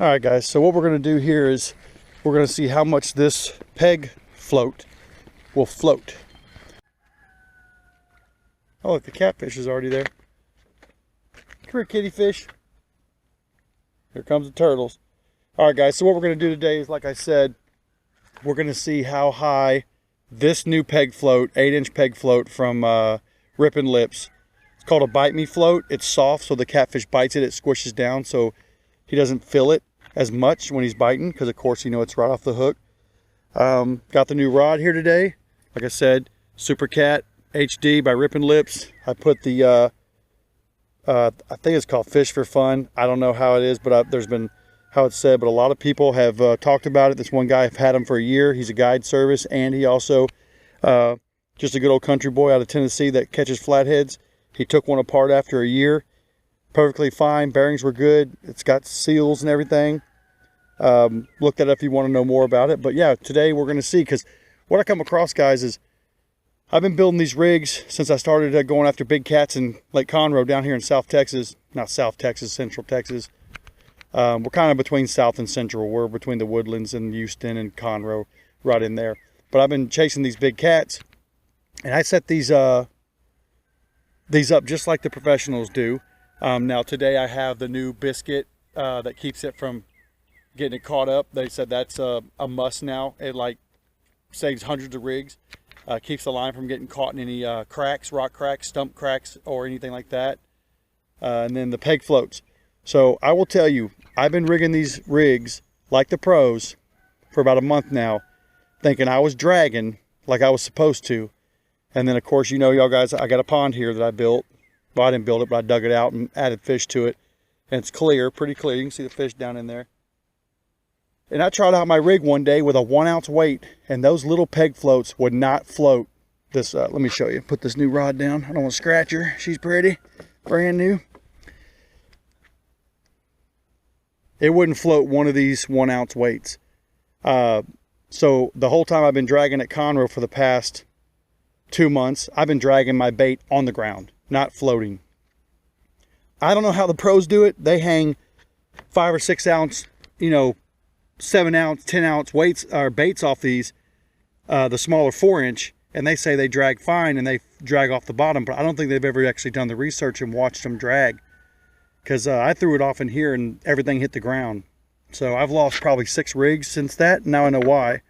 All right, guys, so what we're going to do here is we're going to see how much this peg float will float. Oh, look, the catfish is already there. Come here, kitty fish. Here comes the turtles. All right, guys, so what we're going to do today is, like I said, we're going to see how high this new peg float, 8-inch peg float from Rippin' Lips. It's called a bite me float. It's soft, so the catfish bites it, it squishes down, so he doesn't feel it as much when he's biting, because of course, you know, it's right off the hook. Got the new rod here today. Like I said, SUPERCAT HD by Rippin' Lips. I put the, I think it's called Fish for Fun. I don't know how it is, but there's been how it's said, but a lot of people have talked about it. This one guy, I've had him for a year. He's a guide service, and he also, just a good old country boy out of Tennessee that catches flatheads. He took one apart after a year. Perfectly fine. Bearings were good. It's got seals and everything. Look that up if you want to know more about it. But yeah, today we're going to see, because what I come across, guys, is I've been building these rigs since I started going after big cats in Lake Conroe down here in South Texas. Not South Texas, Central Texas. We're kind of between South and Central. We're between the Woodlands and Houston and Conroe, right in there. But I've been chasing these big cats, and I set these up just like the professionals do. Now today I have the new biscuit that keeps it from getting it caught up. They said that's a must now. It like saves hundreds of rigs, keeps the line from getting caught in any cracks, rock cracks, stump cracks, or anything like that. And then the peg floats. So I will tell you, I've been rigging these rigs like the pros for about a month now, thinking I was dragging like I was supposed to. And then of course, you know, y'all guys, I got a pond here that I built. Well, I didn't build it, but I dug it out and added fish to it. And it's clear, pretty clear. You can see the fish down in there. And I tried out my rig one day with a 1-ounce weight, and those little peg floats would not float. This, let me show you. Put this new rod down. I don't want to scratch her. She's pretty, brand new. It wouldn't float one of these 1-ounce weights. So the whole time I've been dragging at Conroe for the past 2 months, I've been dragging my bait on the ground, not floating. I don't know how the pros do it. They hang 5 or 6 ounce, you know, 7-ounce, 10-ounce weights or baits off these, the smaller 4-inch, and they say they drag fine and they drag off the bottom, but I don't think they've ever actually done the research and watched them drag. Because I threw it off in here and everything hit the ground. So I've lost probably 6 rigs since that. Now I know why.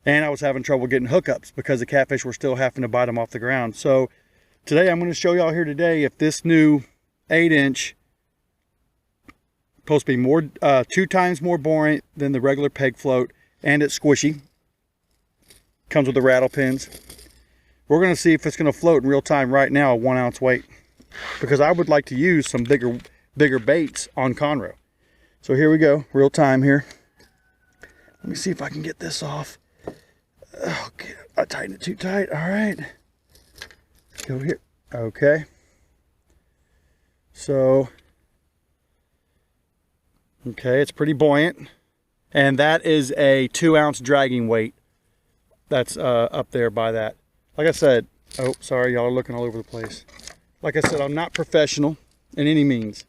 And I was having trouble getting hookups because the catfish were still having to bite them off the ground. So today I'm going to show y'all here today if this new 8-inch supposed to be more 2 times more buoyant than the regular peg float, and it's squishy. Comes with the rattle pins. We're going to see if it's going to float in real time right now, a 1-ounce weight. Because I would like to use some bigger baits on Conroe. So here we go, real time here. Let me see if I can get this off. Okay, I tightened it too tight. All right, go here. Okay. So, okay, it's pretty buoyant, and that is a 2-ounce dragging weight. That's up there by that. Like I said, oh, sorry, y'all are looking all over the place. Like I said, I'm not professional in any means.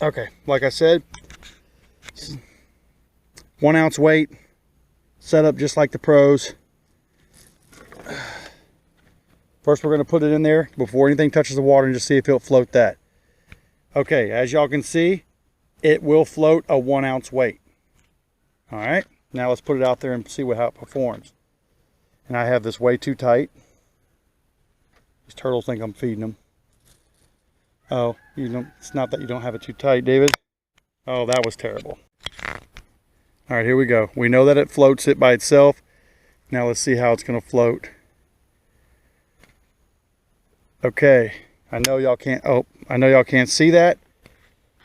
Okay, like I said, 1-ounce weight, set up just like the pros. First, we're going to put it in there before anything touches the water and just see if it'll float that. Okay, as y'all can see, it will float a 1-ounce weight. All right, now let's put it out there and see how it performs. And I have this way too tight. These turtles think I'm feeding them. Oh, you don't, it's not that you don't have it too tight, David. Oh, that was terrible. All right, here we go. We know that it floats it by itself. Now let's see how it's going to float. Okay, I know y'all can't see that,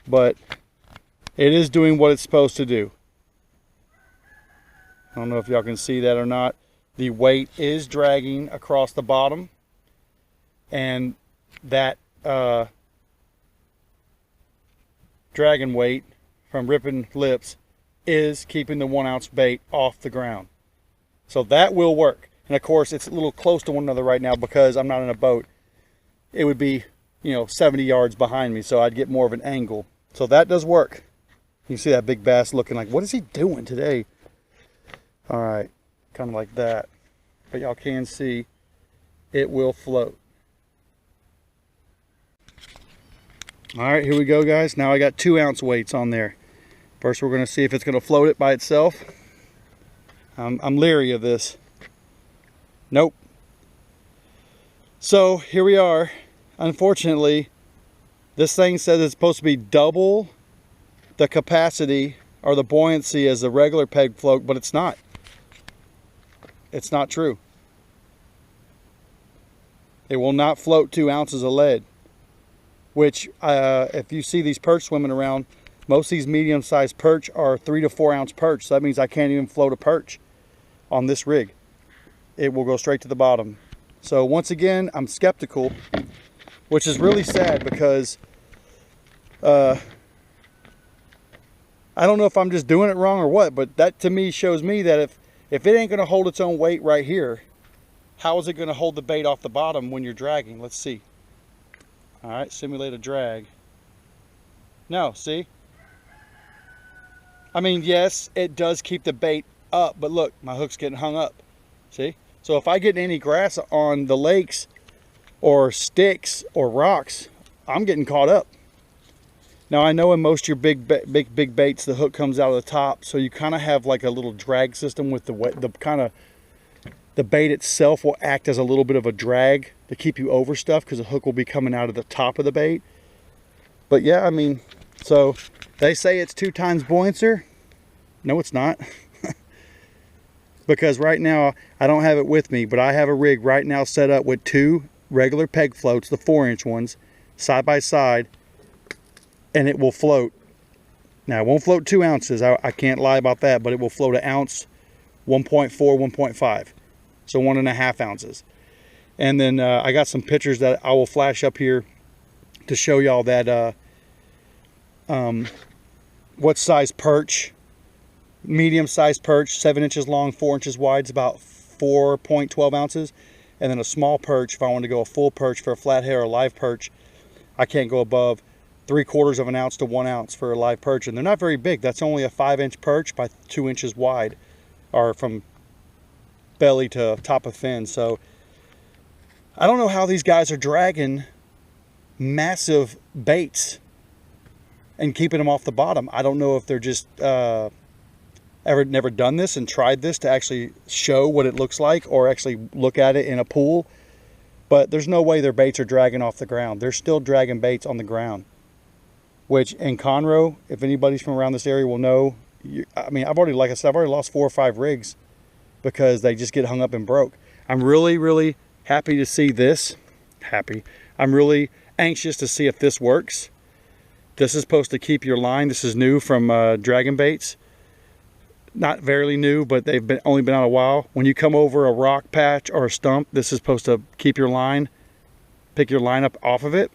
but it is doing what it's supposed to do. I don't know if y'all can see that or not. The weight is dragging across the bottom, and that dragon weight from Rippin' Lips is keeping the 1-ounce bait off the ground. So that will work. And of course, it's a little close to one another right now because I'm not in a boat. It would be, you know, 70 yards behind me, so I'd get more of an angle. So that does work. You can see that big bass looking like, what is he doing today? All right, kind of like that. But y'all can see it will float. All right, here we go, guys. Now I got 2 ounce weights on there. First, we're gonna see if it's gonna float it by itself. I'm leery of this. Nope. So here we are. Unfortunately, this thing says it's supposed to be double the capacity or the buoyancy as a regular peg float, but it's not. It's not true. It will not float 2 ounces of lead, which if you see these perch swimming around, most of these medium-sized perch are 3 to 4 ounce perch. So that means I can't even float a perch on this rig. It will go straight to the bottom. So once again, I'm skeptical, which is really sad because I don't know if I'm just doing it wrong or what, but that to me shows me that if it ain't going to hold its own weight right here, how is it going to hold the bait off the bottom when you're dragging? Let's see. All right, simulate a drag. No, see? I mean, yes, it does keep the bait up, but look, my hook's getting hung up. See? So if I get any grass on the lakes or sticks or rocks, I'm getting caught up. Now I know in most of your big baits, the hook comes out of the top, so you kind of have like a little drag system with the bait itself will act as a little bit of a drag to keep you over stuff because the hook will be coming out of the top of the bait. But yeah, I mean, so they say it's 2 times buoyancer. No, it's not. Because right now I don't have it with me, but I have a rig right now set up with 2 regular peg floats, the 4-inch ones, side by side, and it will float. Now it won't float 2 ounces, I can't lie about that, but it will float 1 ounce, 1.4, 1.5, so 1.5 ounces. And then I got some pictures that I will flash up here to show y'all that what size perch. Medium sized perch, 7 inches long, 4 inches wide, is about 4.12 ounces. And then a small perch, if I want to go a full perch for a flathead or a live perch, I can't go above 3/4 of an ounce to 1 ounce for a live perch. And they're not very big. That's only a 5-inch perch by 2 inches wide, or from belly to top of fin. So I don't know how these guys are dragging massive baits and keeping them off the bottom. I don't know if they're just never done this and tried this to actually show what it looks like or actually look at it in a pool, but there's no way their baits are dragging off the ground. They're still dragging baits on the ground, which in Conroe, if anybody's from around this area will know, I mean, I've already, like I said, I've already lost 4 or 5 rigs because they just get hung up and broke. I'm really happy to see this. I'm really anxious to see if this works. This is supposed to keep your line. This is new from Draggin Baits. Not very new, but they've only been out a while. When you come over a rock patch or a stump, this is supposed to keep your line, pick your line up off of it.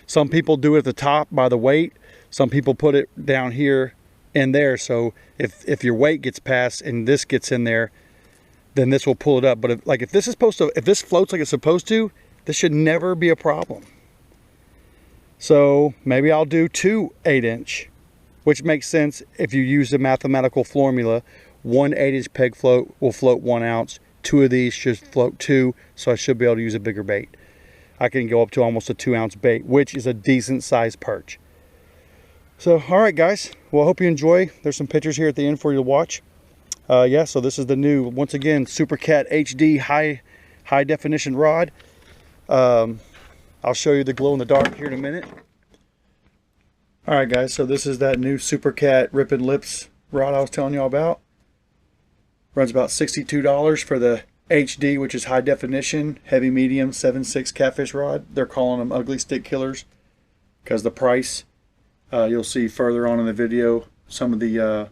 Some people do it at the top by the weight. Some people put it down here in there. So if your weight gets past and this gets in there, then this will pull it up. But if this floats like it's supposed to, this should never be a problem. So maybe I'll do 2 8-inch. Which makes sense if you use the mathematical formula. 1 8-inch peg float will float 1 ounce. 2 of these should float 2, so I should be able to use a bigger bait. I can go up to almost a 2 ounce bait, which is a decent sized perch. So, all right, guys. Well, I hope you enjoy. There's some pictures here at the end for you to watch. Yeah, so this is the new, once again, SUPERCAT HD high definition rod. I'll show you the glow in the dark here in a minute. Alright guys, so this is that new SUPERCAT Rip and Lips rod I was telling you all about. Runs about $62 for the HD, which is high definition, heavy medium 7/6 catfish rod. They're calling them ugly stick killers because the price. You'll see further on in the video some of the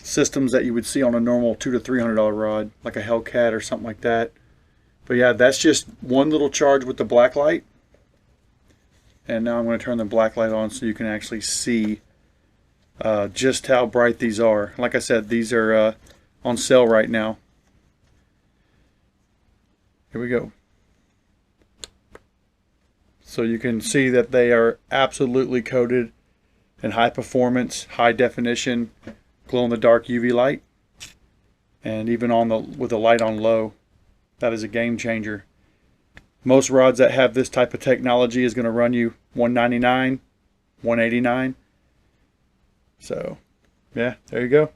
systems that you would see on a normal $200 to $300 rod, like a Hellcat or something like that. But yeah, that's just one little charge with the black light. And now I'm going to turn the black light on so you can actually see just how bright these are. Like I said, these are on sale right now. Here we go. So you can see that they are absolutely coated and high performance, high definition, glow in the dark UV light. And even on the with the light on low, that is a game changer. Most rods that have this type of technology is going to run you $199, $189. So yeah, there you go.